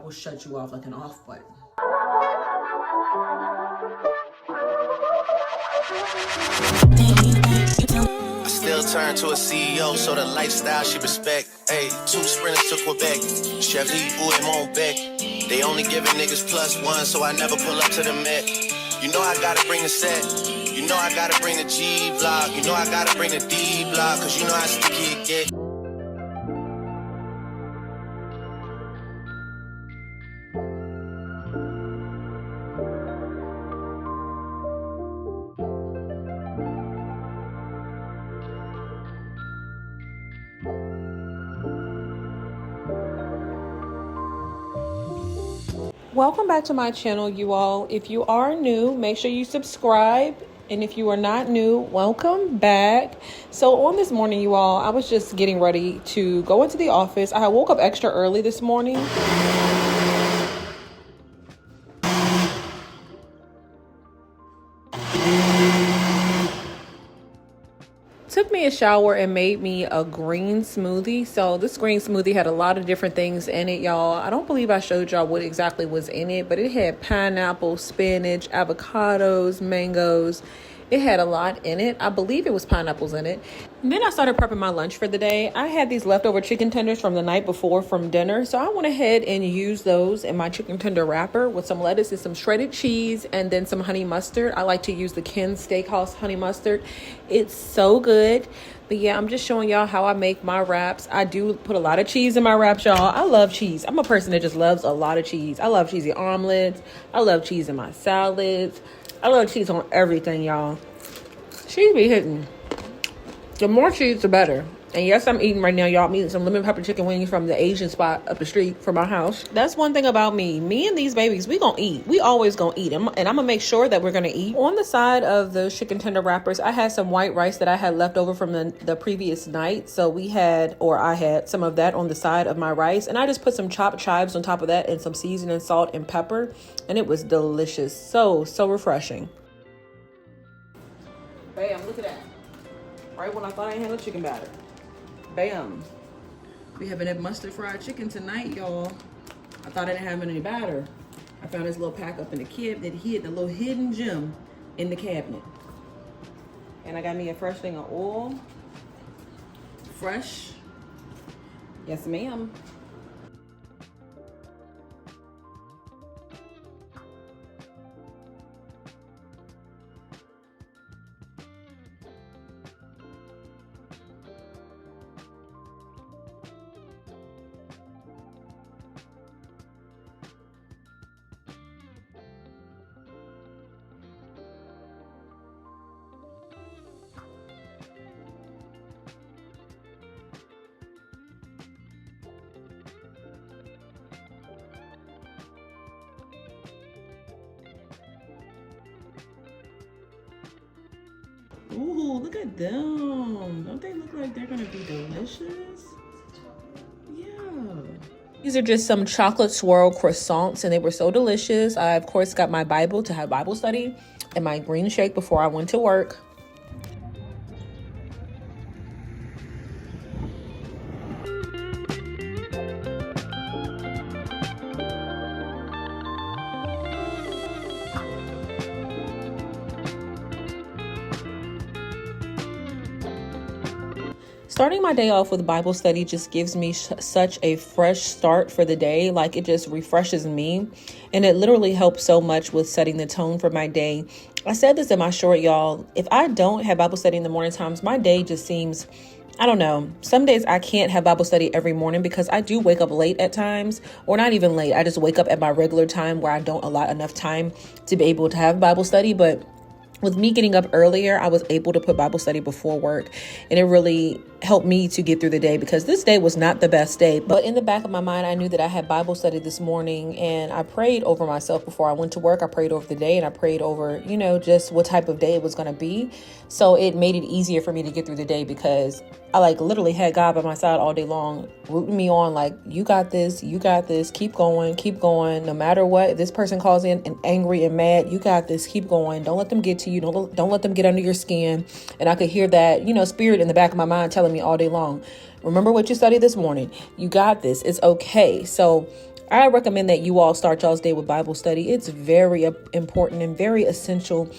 Will shut you off like an off button. I still turn to a CEO, so the lifestyle she respect. Hey, 2 sprinters to Quebec. Chef Lee, ooh, et mon bec. They only giving niggas +1, so I never pull up to the Met. You know I gotta bring the set. You know I gotta bring the G block. You know I gotta bring the D block, cause you know how sticky it get. Welcome back to my channel, you all. If you are new, make sure you subscribe. And if you are not new, welcome back. So on this morning, you all, I was just getting ready to go into the office. I woke up extra early this morning. Took me a shower and made me a green smoothie. So this green smoothie had a lot of different things in it, y'all. I don't believe I showed y'all what exactly was in it, but it had pineapple, spinach, avocados, mangoes. It had a lot in it. I believe it was pineapples in it. And then I started prepping my lunch for the day. I had these leftover chicken tenders from the night before from dinner. So I went ahead and used those in my chicken tender wrapper with some lettuce and some shredded cheese and then some honey mustard. I like to use the Ken's Steakhouse honey mustard. It's so good. But yeah, I'm just showing y'all how I make my wraps. I do put a lot of cheese in my wraps, y'all. I love cheese. I'm a person that just loves a lot of cheese. I love cheesy omelets. I love cheese in my salads. I love cheese on everything, y'all. Cheese be hitting. The more cheese, the better. And yes, I'm eating right now, y'all. I'm eating some lemon pepper chicken wings from the Asian spot up the street from my house. That's one thing about me. Me and these babies, we gonna eat. We always gonna eat. And I'm gonna make sure that we're gonna eat. On the side of the chicken tender wrappers, I had some white rice that I had left over from the previous night. So I had some of that on the side of my rice. And I just put some chopped chives on top of that and some seasoning, salt, and pepper. And it was delicious. So refreshing. Bam, look at that. Right when I thought I had no chicken batter. Bam. We having that mustard fried chicken tonight, y'all. I thought I didn't have any batter. I found this little pack up in the cabinet. He had the little hidden gem in the cabinet. And I got me a fresh thing of oil. Fresh. Yes, ma'am. Ooh, look at them. Don't they look like they're gonna be delicious? Yeah. These are just some chocolate swirl croissants and they were so delicious. I, of course, got my Bible to have Bible study and my green shake before I went to work. Starting my day off with Bible study just gives me such a fresh start for the day. Like, it just refreshes me. And it literally helps so much with setting the tone for my day. I said this in my short, y'all. If I don't have Bible study in the morning times, my day just seems, I don't know. Some days I can't have Bible study every morning because I do wake up late at times, or not even late. I just wake up at my regular time where I don't allot enough time to be able to have Bible study. But with me getting up earlier, I was able to put Bible study before work, and it really helped me to get through the day because this day was not the best day. But in the back of my mind, I knew that I had Bible study this morning, and I prayed over myself before I went to work. I prayed over the day, and I prayed over, just what type of day it was going to be. So it made it easier for me to get through the day because I like literally had God by my side all day long, rooting me on, like, you got this, keep going, no matter what. If this person calls in and angry and mad, you got this, keep going. Don't let them get to you. Don't let them get under your skin. And I could hear that, spirit in the back of my mind telling me all day long, remember what you studied this morning. You got this. It's okay. So I recommend that you all start y'all's day with Bible study. It's very important and very essential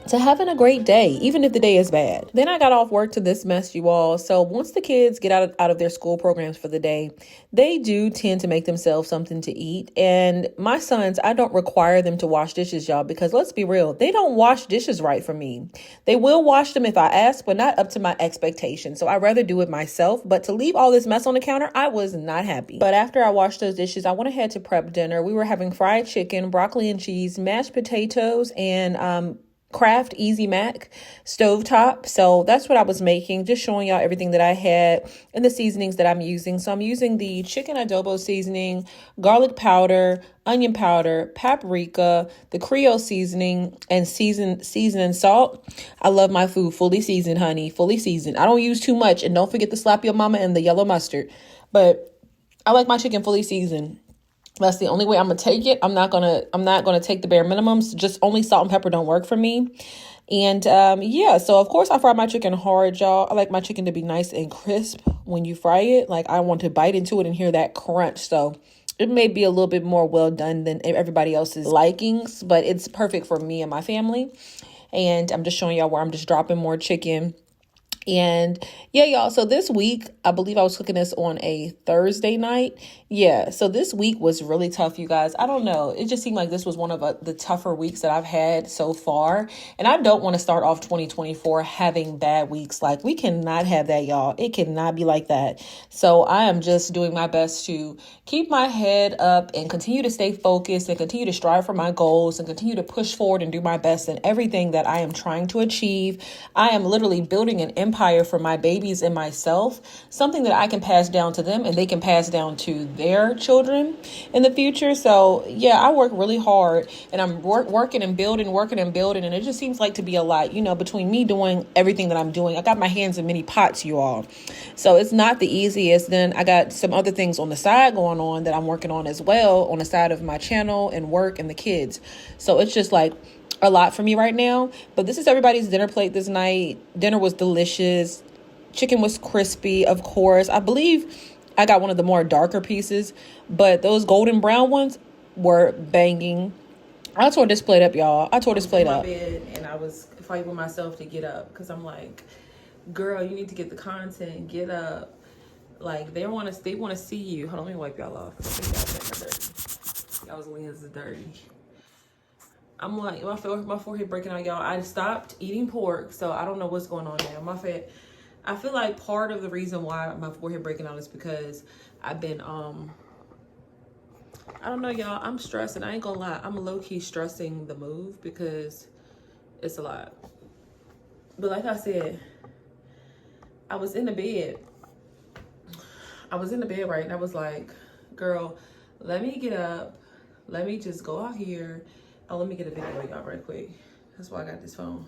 to having a great day, even if the day is bad. Then I got off work to this mess, you all. So once the kids get out of their school programs for the day, they do tend to make themselves something to eat. And my sons, I don't require them to wash dishes, y'all, because let's be real, they don't wash dishes right for me. They will wash them if I ask, but not up to my expectations. So I'd rather do it myself. But to leave all this mess on the counter, I was not happy. But after I washed those dishes, I went ahead to prep dinner. We were having fried chicken, broccoli and cheese, mashed potatoes, and Kraft Easy Mac stovetop. So that's what I was making, just showing y'all everything that I had and the seasonings that I'm using. So I'm using the chicken adobo seasoning, garlic powder, onion powder, paprika, the Creole seasoning, and seasoning salt. I love my food fully seasoned, honey, fully seasoned. I don't use too much, and don't forget to slap your mama and the yellow mustard. But I like my chicken fully seasoned. That's the only way I'm gonna take it. I'm not gonna take the bare minimums. Just only salt and pepper don't work for me. And yeah, so of course I fry my chicken hard, y'all. I like my chicken to be nice and crisp when you fry it. Like, I want to bite into it and hear that crunch. So it may be a little bit more well done than everybody else's likings, but it's perfect for me and my family. And I'm just showing y'all where I'm just dropping more chicken. And yeah, y'all, so this week, I believe I was cooking this on a Thursday night. Yeah, so this week was really tough, you guys. I don't know. It just seemed like this was one of the tougher weeks that I've had so far. And I don't want to start off 2024 having bad weeks. Like, we cannot have that, y'all. It cannot be like that. So I am just doing my best to keep my head up and continue to stay focused and continue to strive for my goals and continue to push forward and do my best in everything that I am trying to achieve. I am literally building an empire for my babies and myself, something that I can pass down to them and they can pass down to their children in the future. So yeah, I work really hard and I'm working and building. And it just seems like to be a lot, between me doing everything that I'm doing. I got my hands in many pots, you all. So it's not the easiest. Then I got some other things on the side going on that I'm working on as well on the side of my channel and work and the kids. So it's just like a lot for me right now. But this is everybody's dinner plate this night. Dinner was delicious. Chicken was crispy, of course. I believe I got one of the more darker pieces, but those golden brown ones were banging. I tore this plate up, y'all. I tore this plate up. Bed, and I was fighting with myself to get up because I'm like, girl, you need to get the content. Get up. Like, they want to see you. Hold on, let me wipe y'all off. Y'all's lens is dirty. I'm like, my forehead breaking out, y'all. I stopped eating pork, so I don't know what's going on now. I feel like part of the reason why my forehead breaking out is because I've been, I don't know, y'all. I'm stressing. I ain't gonna lie. I'm low-key stressing the move because it's a lot. But like I said, I was in the bed, right? And I was like, girl, let me get up. Let me just go out here. Oh, let me get a video of y'all right quick. That's why I got this phone.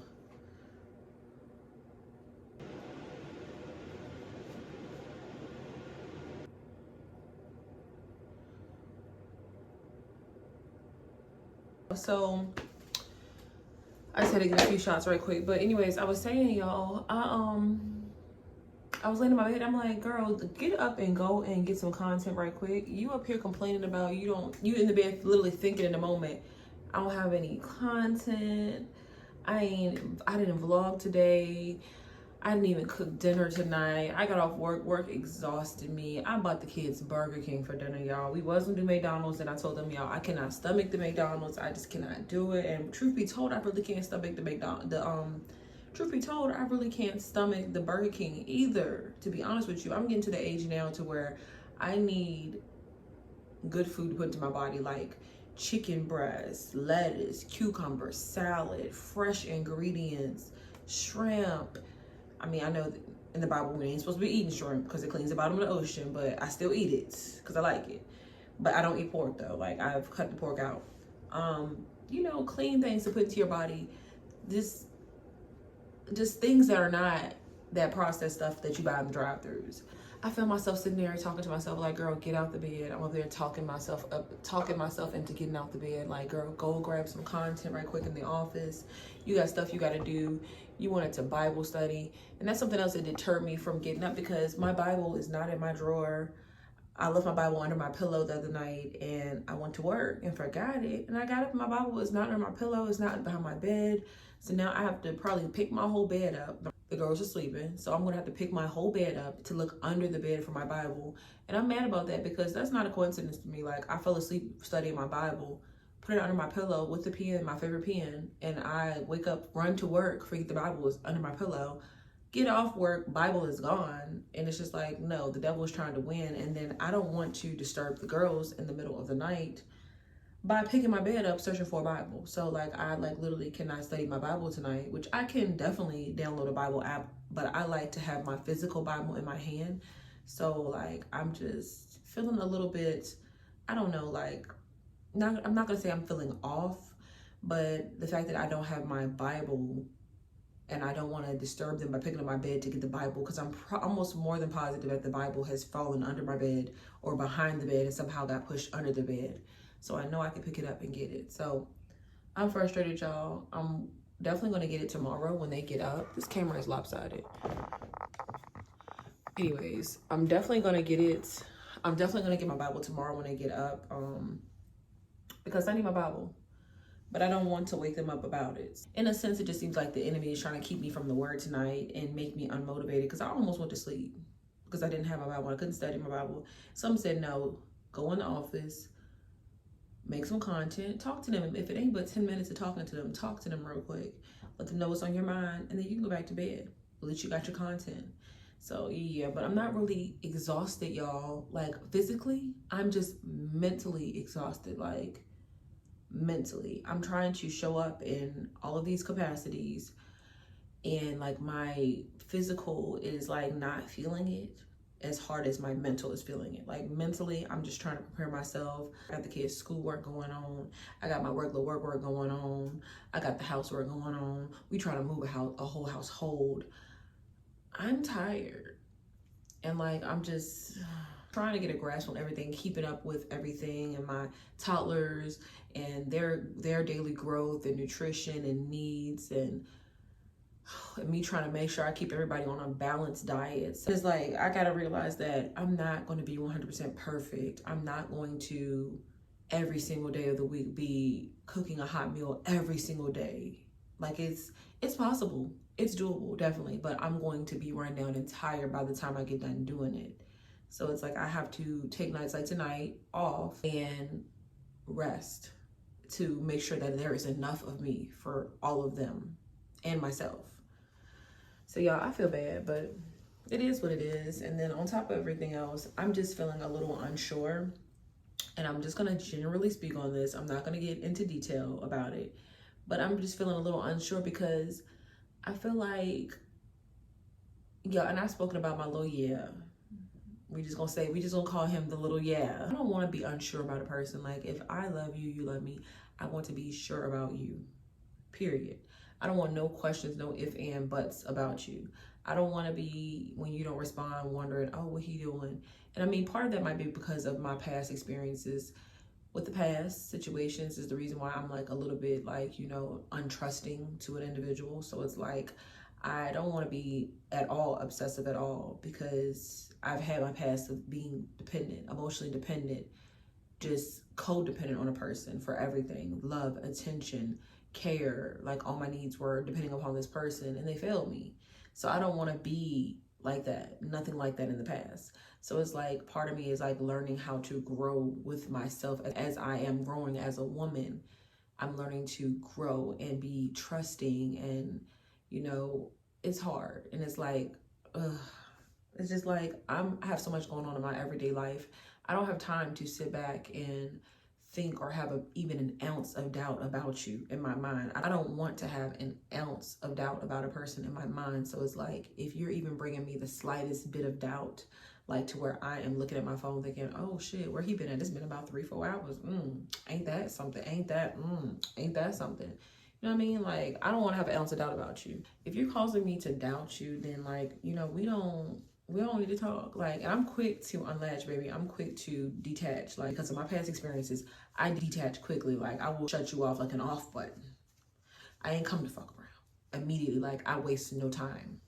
So I just had to get a few shots right quick. But anyways, I was saying, y'all, I was laying in my bed. I'm like, girl, get up and go and get some content right quick. You up here complaining about you in the bed literally thinking in the moment, I don't have any content. I didn't vlog today. I didn't even cook dinner tonight. I got off work. Work exhausted me. I bought the kids Burger King for dinner, y'all. We was gonna do McDonald's, and I told them, y'all, I cannot stomach the McDonald's. I just cannot do it. And truth be told, I really can't stomach truth be told, I really can't stomach the Burger King either. To be honest with you, I'm getting to the age now to where I need good food put into my body, like chicken breast, lettuce, cucumber, salad, fresh ingredients, shrimp. I mean, I know that in the Bible we ain't supposed to be eating shrimp because it cleans the bottom of the ocean, but I still eat it because I like it. But I don't eat pork though. Like, I've cut the pork out. Clean things to put into your body. Just things that are not that processed stuff that you buy in the drive-thrus. I feel myself sitting there talking to myself like, girl, get out the bed. I'm over there talking myself into getting out the bed. Like, girl, go grab some content right quick in the office. You got stuff you got to do. You wanted to Bible study. And that's something else that deterred me from getting up, because my Bible is not in my drawer. I left my Bible under my pillow the other night, and I went to work and forgot it. And I got up and my Bible was not under my pillow. It's not behind my bed. So now I have to probably pick my whole bed up. The girls are sleeping, so I'm gonna have to pick my whole bed up to look under the bed for my Bible. And I'm mad about that, because that's not a coincidence to me. Like, I fell asleep studying my Bible, put it under my pillow with the pen, my favorite pen, and I wake up, run to work, forget the Bible is under my pillow, get off work, Bible is gone. And it's just like, no, the devil is trying to win. And then I don't want to disturb the girls in the middle of the night by picking my bed up searching for a Bible. So like, I like literally cannot study my Bible tonight, which I can definitely download a Bible app, but I like to have my physical Bible in my hand. So like, I'm just feeling a little bit, I don't know, like, I'm not gonna say I'm feeling off, but the fact that I don't have my Bible, and I don't want to disturb them by picking up my bed to get the Bible, because I'm almost more than positive that the Bible has fallen under my bed or behind the bed and somehow got pushed under the bed. So I know I can pick it up and get it. So I'm frustrated, y'all. I'm definitely going to get it tomorrow when they get up. This camera is lopsided. Anyways, I'm definitely going to get it. I'm definitely going to get my Bible tomorrow when they get up, because I need my Bible. But I don't want to wake them up about it. In a sense, it just seems like the enemy is trying to keep me from the word tonight and make me unmotivated, because I almost went to sleep because I didn't have my Bible. I couldn't study my Bible. Some said, no, go in the office, make some content, talk to them. If it ain't but 10 minutes of talking to them, talk to them real quick. Let them know what's on your mind, and then you can go back to bed. At least you got your content. So yeah, but I'm not really exhausted, y'all. Like, physically, I'm just mentally exhausted. Like, mentally, I'm trying to show up in all of these capacities, and like, my physical is like not feeling it as hard as my mental is feeling it. Like, mentally, I'm just trying to prepare myself. I got the kids' schoolwork going on. I got my work going on. I got the housework going on. We trying to move a whole household. I'm tired, and like, I'm just trying to get a grasp on everything, keeping up with everything, and my toddlers and their daily growth and nutrition and needs, and me trying to make sure I keep everybody on a balanced diet. So it's like, I gotta realize that I'm not going to be 100% perfect. I'm not going to every single day of the week be cooking a hot meal every single day. Like, it's possible, it's doable, definitely, but I'm going to be run down and tired by the time I get done doing it. So it's like, I have to take nights like tonight off and rest to make sure that there is enough of me for all of them and myself. So y'all, I feel bad, but it is what it is. And then on top of everything else, I'm just feeling a little unsure. And I'm just gonna generally speak on this. I'm not gonna get into detail about it, but I'm just feeling a little unsure, because I feel like, yeah, and I've spoken about my little yeah. We just gonna call him the little yeah. I don't want to be unsure about a person. Like, if I love you, you love me, I want to be sure about you, period. I don't want no questions, no if and buts about you. I don't want to be, when you don't respond, wondering, oh, what he doing? And I mean, part of that might be because of my past experiences with the past situations is the reason why I'm like a little bit like, you know, untrusting to an individual. So it's like, I don't want to be at all obsessive at all, because I've had my past of being dependent, emotionally dependent, just codependent on a person for everything, love, attention, care. Like, all my needs were depending upon this person, and they failed me. So I don't want to be like that, nothing like that in the past. So it's like, part of me is like learning how to grow with myself as I am growing as a woman. I'm learning to grow and be trusting, and you know, it's hard. And it's like, it's just like, I have so much going on in my everyday life. I don't have time to sit back and think or have even an ounce of doubt about you in my mind. I don't want to have an ounce of doubt about a person in my mind. So it's like, if you're even bringing me the slightest bit of doubt, like to where I am looking at my phone thinking, oh shit, where he been at? It's been about 3-4 hours. Ain't that something? Ain't that something? You know what I mean? Like, I don't want to have an ounce of doubt about you. If you're causing me to doubt you, then like, you know, we don't need to talk. Like, and I'm quick to unlatch, baby. I'm quick to detach. Like, because of my past experiences, I detach quickly. Like, I will shut you off like an off button. I ain't come to fuck around. Immediately, like, I waste no time.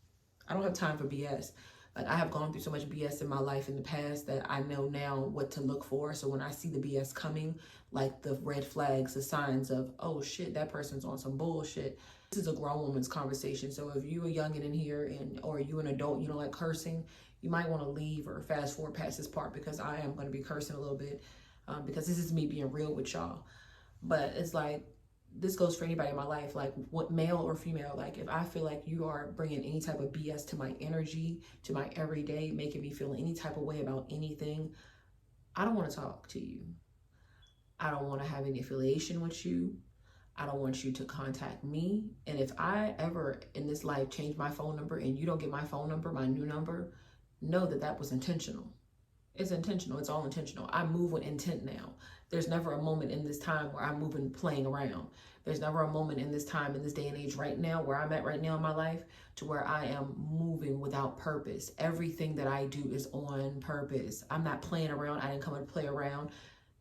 I don't have time for BS. Like, I have gone through so much BS in my life in the past that I know now what to look for. So when I see the BS coming, like the red flags, the signs of, oh shit, that person's on some bullshit. This is a grown woman's conversation. So if you a youngin' in here or you an adult, you don't like cursing, you might want to leave or fast forward past this part, because I am going to be cursing a little bit, because this is me being real with y'all. But it's like, this goes for anybody in my life, like what male or female, like if I feel like you are bringing any type of BS to my energy, to my everyday, making me feel any type of way about anything, I don't want to talk to you. I don't want to have any affiliation with you. I don't want you to contact me. And if I ever in this life change my phone number and you don't get my phone number, my new number, know that that was intentional. It's intentional. It's all intentional. I move with intent now. There's never a moment in this time where I'm moving, playing around. There's never a moment in this time, in this day and age right now, where I'm at right now in my life, to where I am moving without purpose. Everything that I do is on purpose. I'm not playing around. I didn't come and play around.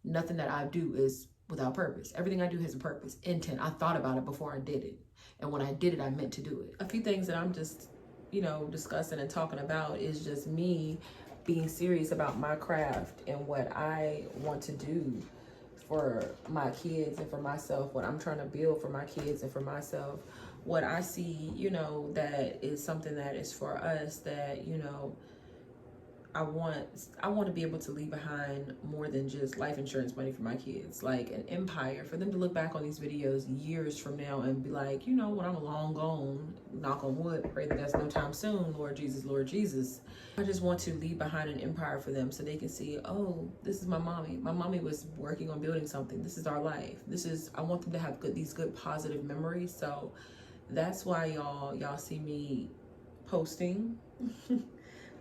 Nothing that I do is without purpose. Everything I do has a purpose, intent. I thought about it before I did it. And when I did it, I meant to do it. A few things that I'm just, you know, discussing and talking about is just me being serious about my craft and what I want to do for my kids and for myself, what I'm trying to build for my kids and for myself, what I see, you know, that is something that is for us, that, you know, I want to be able to leave behind more than just life insurance money for my kids, like an empire, for them to look back on these videos years from now and be like, you know, when I'm long gone, knock on wood, pray that that's no time soon, Lord Jesus, Lord Jesus. I just want to leave behind an empire for them so they can see, oh, this is my mommy. My mommy was working on building something. This is our life. I want them to have these good positive memories. So that's why y'all see me posting.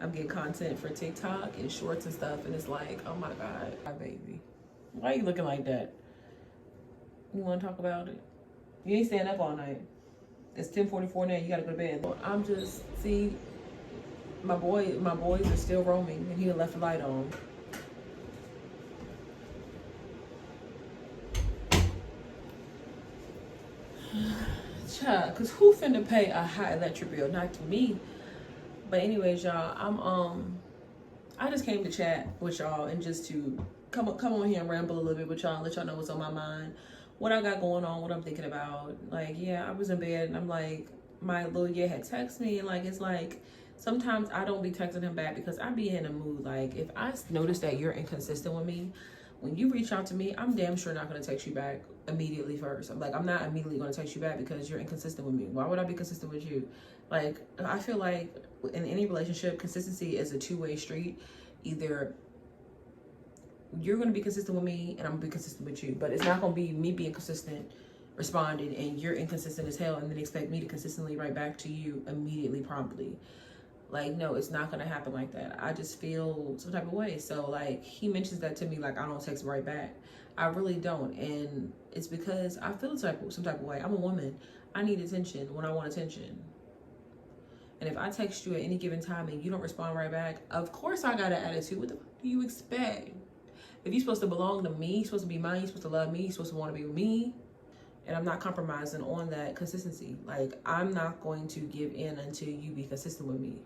I'm getting content for TikTok and shorts and stuff, and it's like, oh my God, my baby. Why are you looking like that? You want to talk about it? You ain't staying up all night. It's 10:44 now. You gotta go to bed. I'm just, see, my boys are still roaming, and he left the light on. Child, cause who finna pay a high electric bill? Not to me. But anyways, y'all, I just came to chat with y'all and just to come on here and ramble a little bit with y'all and let y'all know what's on my mind, what I got going on, what I'm thinking about. Like, yeah, I was in bed and I'm like, my LOELOE had texted me, and like, it's like, sometimes I don't be texting him back because I be in a mood. Like, if I notice that you're inconsistent with me, when you reach out to me, I'm damn sure not going to text you back immediately first. I'm like, I'm not immediately going to text you back because you're inconsistent with me. Why would I be consistent with you? Like, I feel like in any relationship, consistency is a two-way street. Either you're going to be consistent with me and I'm going to be consistent with you, but it's not going to be me being consistent, responding, and you're inconsistent as hell and then expect me to consistently write back to you immediately, promptly. Like, no, it's not gonna happen like that. I just feel some type of way. So like, he mentions that to me, like, I don't text right back. I really don't. And it's because I feel some type of way. I'm a woman. I need attention when I want attention. And if I text you at any given time and you don't respond right back, of course I got an attitude. What the fuck do you expect? If you're supposed to belong to me, you're supposed to be mine, you're supposed to love me, you're supposed to want to be with me. And I'm not compromising on that consistency. Like, I'm not going to give in until you be consistent with me.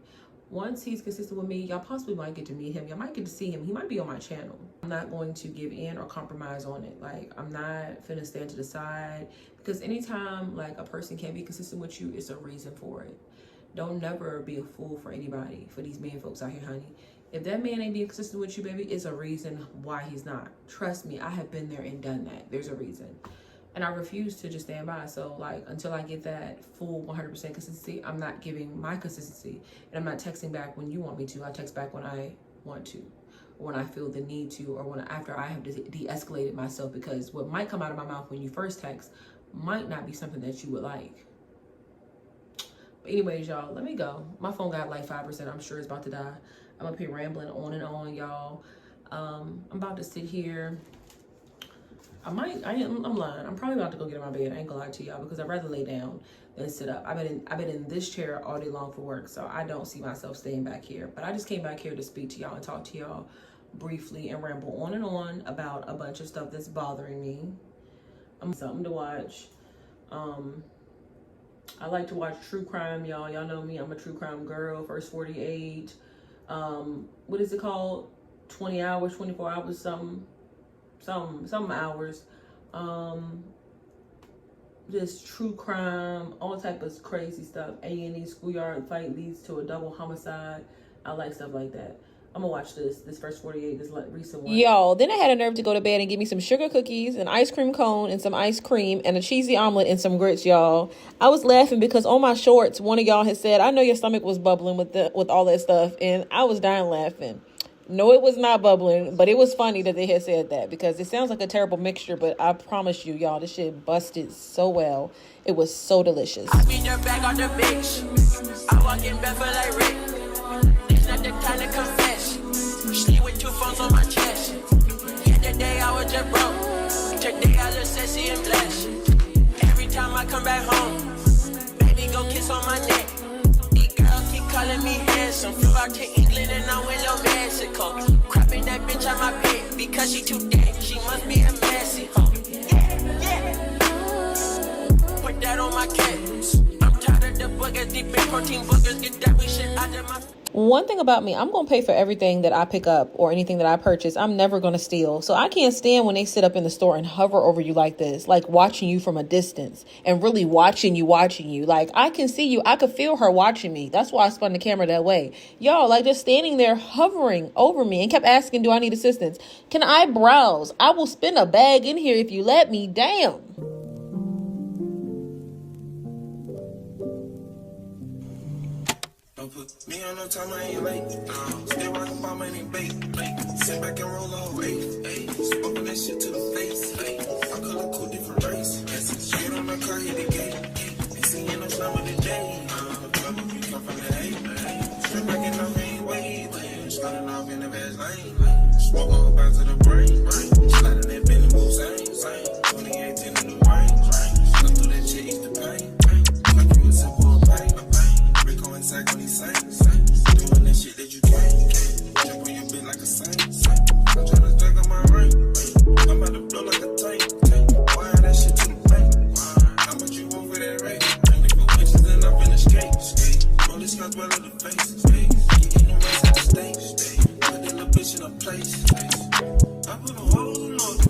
Once he's consistent with me, y'all possibly might get to meet him. Y'all might get to see him. He might be on my channel. I'm not going to give in or compromise on it. Like, I'm not finna stand to the side, because anytime like a person can't be consistent with you, it's a reason for it. Don't never be a fool for anybody, for these men folks out here, honey. If that man ain't being consistent with you, baby, it's a reason why he's not. Trust me, I have been there and done that. There's a reason. And I refuse to just stand by. So like, until I get that full 100% consistency, I'm not giving my consistency. And I'm not texting back when you want me to. I text back when I want to, or when I feel the need to, or after I have de-escalated myself, because what might come out of my mouth when you first text might not be something that you would like. But anyways, y'all, let me go. My phone got like 5%. I'm sure it's about to die. I'm up here rambling on and on, y'all. I'm about to sit here. I'm lying. I'm probably about to go get in my bed. I ain't gonna lie to y'all because I'd rather lay down than sit up. I've been in this chair all day long for work, so I don't see myself staying back here. But I just came back here to speak to y'all and talk to y'all briefly and ramble on and on about a bunch of stuff that's bothering me. Something to watch. I like to watch true crime, y'all. Y'all know me. I'm a true crime girl. First 48. What is it called? 20 hours, 24 hours, some hours. Just true crime, all type of crazy stuff. A&E schoolyard fight leads to a double homicide. I like stuff like that. I'm gonna watch this first 48, this recent one. Yo, then I had a nerve to go to bed and give me some sugar cookies, an ice cream cone, and some ice cream, and a cheesy omelet and some grits, y'all. I was laughing because on my shorts, one of y'all had said, I know your stomach was bubbling with all that stuff, and I was dying laughing. No, it was not bubbling, but it was funny that they had said that because it sounds like a terrible mixture, but I promise you, y'all, this shit busted so well. It was so delicious. I beat your back on the bitch. I walk in bed for like Rick. It's not the time to confess. Sleep with 2 phones on my chest. Yeah, that day I was just broke. Today I look sexy and blessed. Every time I come back home, baby go kiss on my neck. These girls keep calling me handsome. Flew out to England and I went to Mexico. Crapping that bitch on my bed because she too dank. She must be a messy hoe. Yeah. Put that on my kids. I'm tired of the boogers, deep in protein boogers. Get that weak shit out of my. One thing about me, I'm going to pay for everything that I pick up or anything that I purchase. I'm never going to steal. So I can't stand when they sit up in the store and hover over you like this, like watching you from a distance and really watching you. Like, I can see you. I could feel her watching me. That's why I spun the camera that way. Y'all, like, just standing there hovering over me and kept asking, do I need assistance? Can I browse? I will spin a bag in here if you let me. Damn. Put me on no time, I ain't late. Still rockin' my money, bake. Sit back and roll over, smoking that shit to the face. I color cool different race. Get on the car, hit the gate. Ain't seeing no time of the day. Trouble, you come from the hate. Straight back in the main way. Starting off in the best lane. Smoke all back to the brain. Sliding that Benny move, same. 2018 in the rain. Look through that shit, eat the pain. Like you a simple pain. Sack on these saints, doing that shit that you can't. Jump on your bed like a saint. I'm tryna stack on my ring. I'm about to blow like a tank. Why that shit to the bank? How much you want for that rate? Bring the good bitches and I'm finna skate. Roll this scotch well in the face. Getting the rest at the stage. Putting the bitch in a place. I put them hoes in order.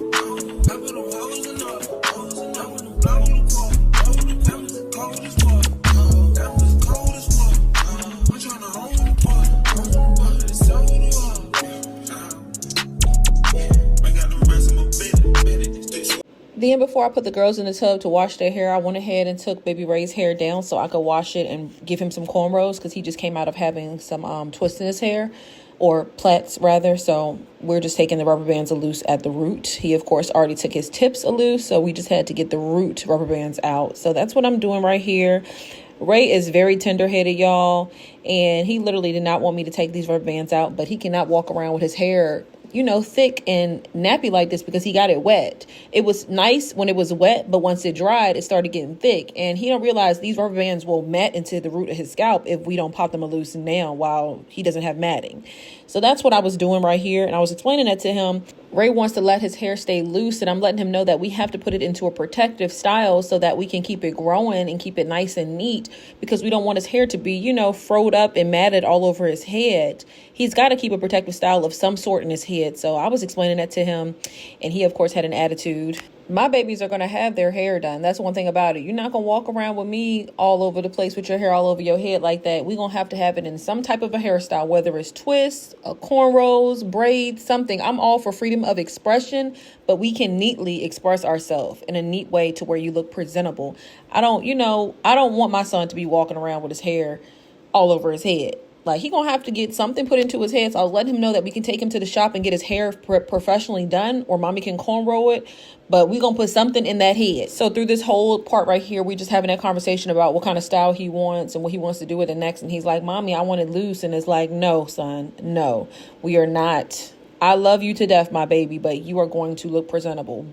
I put them hoes in order. I put them blow in the car. That was the coldest water. That was the coldest water. Then before I put the girls in the tub to wash their hair, I went ahead and took baby Ray's hair down so I could wash it and give him some cornrows because he just came out of having some twists in his hair, or plaits rather. So we're just taking the rubber bands loose at the root. He of course already took his tips loose, so we just had to get the root rubber bands out. So that's what I'm doing right here. Ray is very tender-headed, y'all, and he literally did not want me to take these rubber bands out, but he cannot walk around with his hair, thick and nappy like this because he got it wet. It was nice when it was wet, but once it dried, it started getting thick, and he don't realize these rubber bands will mat into the root of his scalp if we don't pop them loose now while he doesn't have matting. So that's what I was doing right here, and I was explaining that to him. Ray wants to let his hair stay loose, and I'm letting him know that we have to put it into a protective style so that we can keep it growing and keep it nice and neat, because we don't want his hair to be, froed up and matted all over his head. He's got to keep a protective style of some sort in his head. So I was explaining that to him, and he, of course, had an attitude. My babies are going to have their hair done. That's one thing about it. You're not going to walk around with me all over the place with your hair all over your head like that. We're going to have it in some type of a hairstyle, whether it's twists, cornrows, braids, something. I'm all for freedom of expression, but we can neatly express ourselves in a neat way to where you look presentable. I don't want my son to be walking around with his hair all over his head. Like, he gonna have to get something put into his head. So I was letting him know that we can take him to the shop and get his hair professionally done, or mommy can cornrow it, but we gonna put something in that head. So through this whole part right here, we just having that conversation about what kind of style he wants and what he wants to do with it next. And he's like, mommy, I want it loose. And it's like, no, son, no, we are not. I love you to death, my baby, but you are going to look presentable.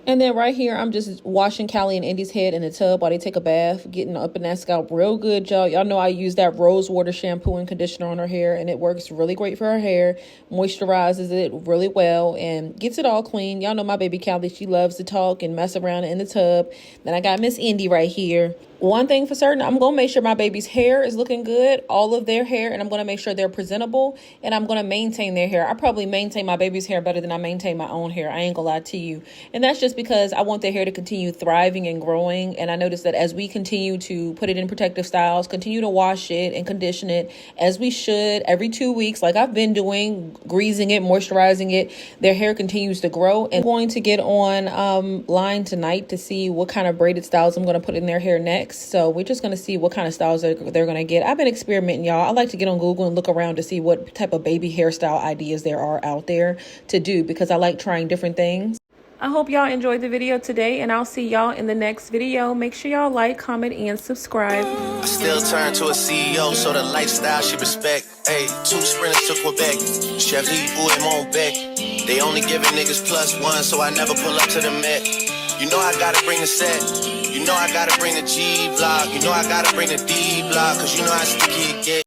And then right here, I'm just washing Callie and Indy's head in the tub while they take a bath, getting up in that scalp real good, y'all. Y'all know I use that rose water shampoo and conditioner on her hair, and it works really great for her hair, moisturizes it really well, and gets it all clean. Y'all know my baby Callie, she loves to talk and mess around in the tub. Then I got Miss Indy right here. One thing for certain, I'm going to make sure my baby's hair is looking good, all of their hair, and I'm going to make sure they're presentable, and I'm going to maintain their hair. I probably maintain my baby's hair better than I maintain my own hair. I ain't going to lie to you. And that's just because I want their hair to continue thriving and growing, and I notice that as we continue to put it in protective styles, continue to wash it and condition it, as we should, every 2 weeks, like I've been doing, greasing it, moisturizing it, their hair continues to grow. And I'm going to get on line tonight to see what kind of braided styles I'm going to put in their hair next. So we're just going to see what kind of styles they're going to get. I've been experimenting, y'all. I like to get on Google and look around to see what type of baby hairstyle ideas there are out there to do, because I like trying different things. I hope y'all enjoyed the video today, and I'll see y'all in the next video. Make sure y'all like, comment, and subscribe. I still turn to a CEO, so the lifestyle she respect. Hey, 2 sprinters to Quebec. Chef et mon bec. They only giving niggas +1, so I never pull up to the Met. You know I gotta bring the set. You know I gotta bring the G block. You know I gotta bring the D block, cause you know how sticky it get.